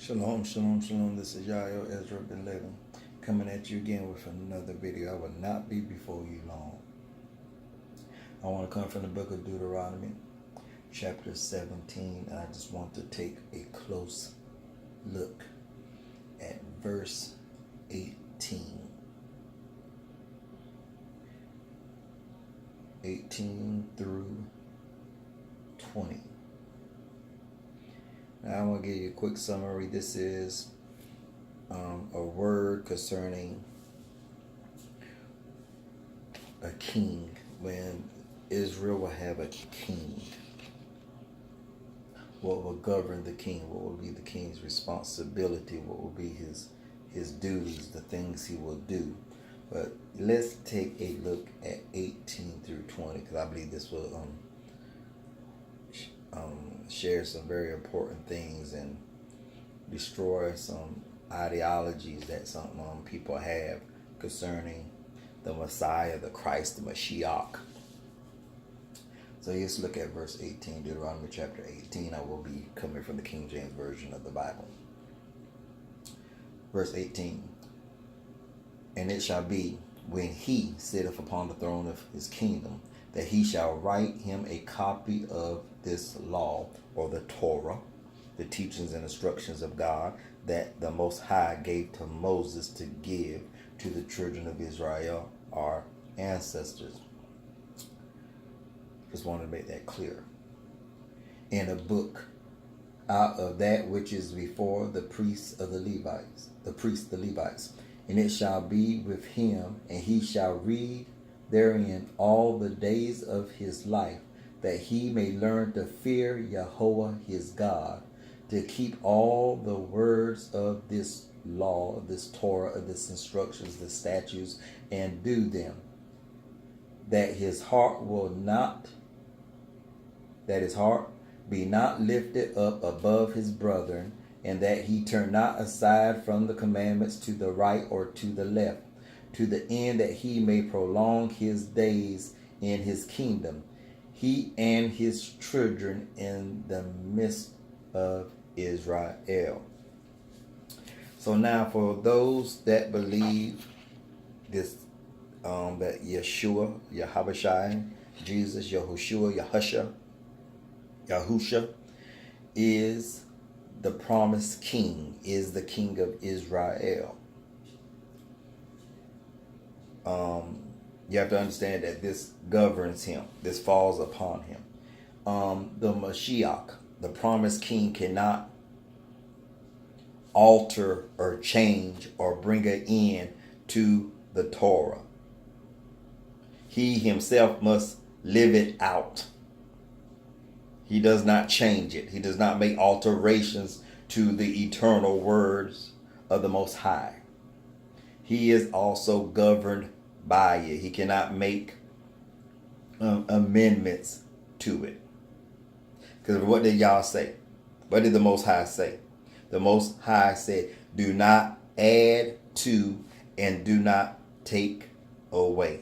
Shalom, shalom, shalom. This is Yael Ezra Ben Levin coming at you again with another video. I will not be before you long. I want to come from the book of Deuteronomy, chapter 17. And I just want to take a close look at verse 18. 18 through 20. Now I want to give you a quick summary. This is a word concerning a king. When Israel will have a king, what will govern the king? What will be the king's responsibility? What will be his duties, the things he will do? But let's take a look at 18 through 20, because I believe this will share some very important things and destroy some ideologies that some people have concerning the Messiah, the Christ, the Mashiach. So let's look at verse 18, Deuteronomy chapter 18. I will be coming from the King James Version of the Bible. Verse 18. And it shall be, when he sitteth upon the throne of his kingdom, that he shall write him a copy of this law, or the Torah, the teachings and instructions of God, that the Most High gave to Moses to give to the children of Israel, our ancestors. Just wanted to make that clear. In a book, out of that which is before the priests of the Levites, the Levites. And it shall be with him, and he shall read therein all the days of his life, that he may learn to fear Yahweh his God, to keep all the words of this law, of this Torah, of this instructions, the statutes, and do them, that his heart be not lifted up above his brethren, and that he turn not aside from the commandments to the right or to the left, to the end that he may prolong his days in his kingdom, he and his children in the midst of Israel. So now, for those that believe this, that Yeshua, Yahushua, Jesus, Yahusha is the promised king, is the king of Israel. You have to understand that this governs him. This falls upon him. The Mashiach, the promised king, cannot alter or change or bring an end to the Torah. He himself must live it out. He does not change it. He does not make alterations to the eternal words of the Most High. He is also governed by it. He cannot make amendments to it. Because what did y'all say? What did the Most High say? The Most High said, do not add to and do not take away.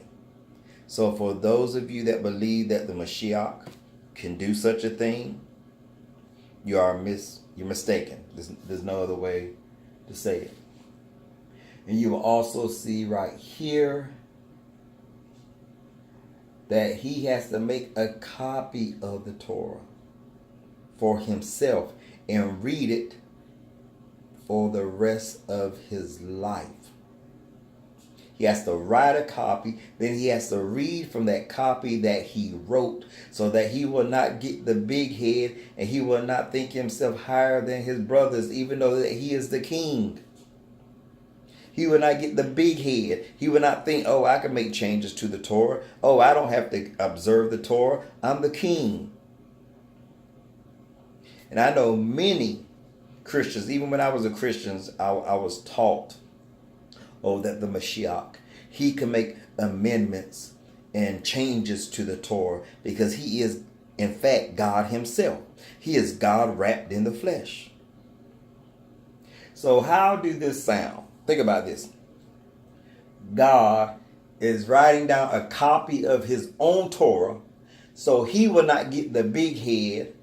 So for those of you that believe that the Mashiach can do such a thing, you're mistaken. There's no other way to say it. And you will also see right here that he has to make a copy of the Torah for himself and read it for the rest of his life. He has to write a copy, then he has to read from that copy that he wrote, so that he will not get the big head and he will not think himself higher than his brothers, even though that he is the king. He will not get the big head. He will not think, oh, I can make changes to the Torah. Oh, I don't have to observe the Torah. I'm the king. And I know many Christians, even when I was a Christian, I was taught, that the Mashiach, he can make amendments and changes to the Torah, because he is, in fact, God himself. He is God wrapped in the flesh. So how do this sound? Think about this. God is writing down a copy of his own Torah, so he will not get the big head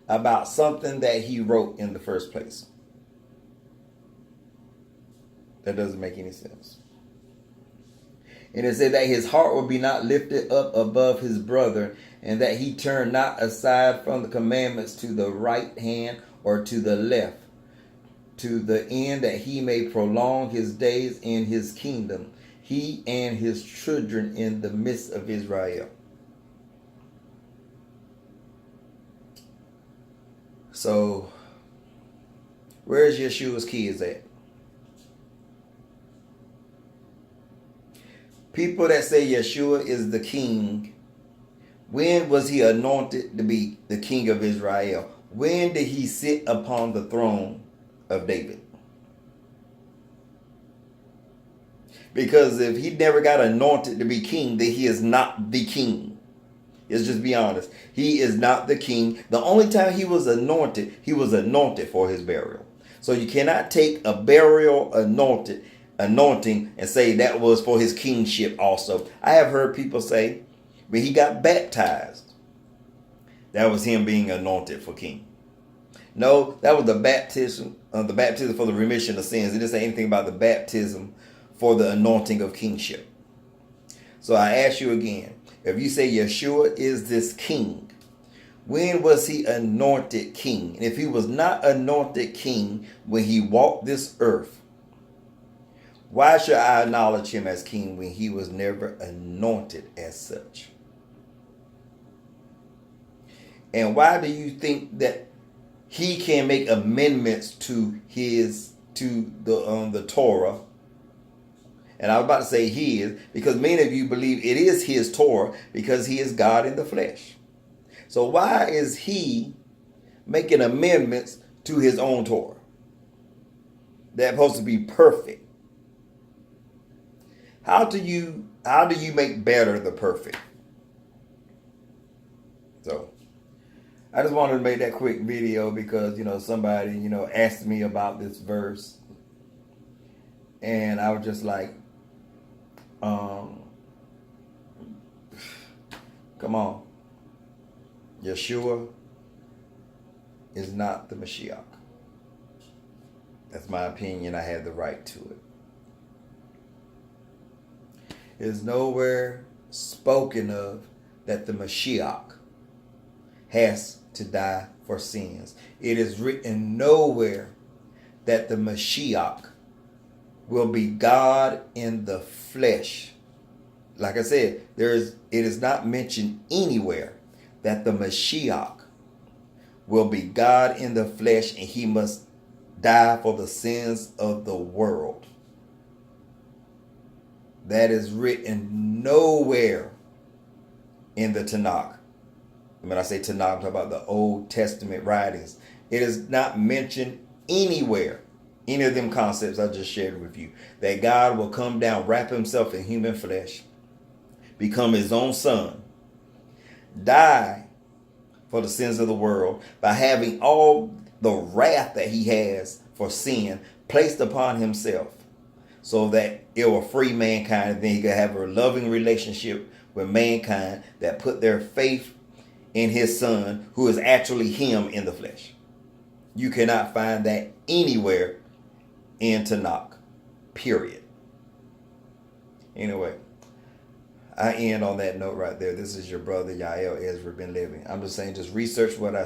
about something that he wrote in the first place. That doesn't make any sense. And it said that his heart will be not lifted up above his brother, and that he turn not aside from the commandments to the right hand or to the left, to the end that he may prolong his days in his kingdom, he and his children in the midst of Israel. So, where's Yeshua's kids at? People that say Yeshua is the king, when was he anointed to be the king of Israel? When did he sit upon the throne of David? Because if he never got anointed to be king, then he is not the king. Let's just be honest. He is not the king. The only time he was anointed for his burial. So you cannot take a burial anointing and say that was for his kingship also. I have heard people say when he got baptized, that was him being anointed for king. No, that was the baptism for the remission of sins. It didn't say anything about the baptism for the anointing of kingship. So I ask you again, if you say Yeshua is this king, when was he anointed king? And if he was not anointed king when he walked this earth, why should I acknowledge him as king when he was never anointed as such? And why do you think that he can make amendments to the Torah? And I was about to say his, because many of you believe it is his Torah because he is God in the flesh. So why is he making amendments to his own Torah? That's supposed to be perfect. How do you make better the perfect? So I just wanted to make that quick video because somebody asked me about this verse, and I was just like, come on. Yeshua is not the Mashiach. That's my opinion. I had the right to it. It is nowhere spoken of that the Mashiach has to die for sins. It is written nowhere that the Mashiach will be God in the flesh. Like I said, it is not mentioned anywhere that the Mashiach will be God in the flesh and he must die for the sins of the world. That is written nowhere in the Tanakh. When I say Tanakh, I'm talking about the Old Testament writings. It is not mentioned anywhere, any of them concepts I just shared with you, that God will come down, wrap himself in human flesh, become his own son, die for the sins of the world by having all the wrath that he has for sin placed upon himself so that it will free mankind, and then he can have a loving relationship with mankind that put their faith in his son, who is actually him in the flesh. You cannot find that anywhere in Tanakh, period. Anyway, I end on that note right there. This is your brother Yael Ezra been living. I'm just saying, just research what I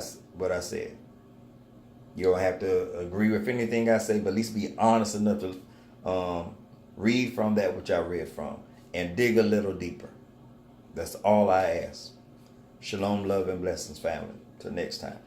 said. You don't have to agree with anything I say, but at least be honest enough to read from that which I read from and dig a little deeper. That's all I ask. Shalom, love, and blessings, family. Till next time.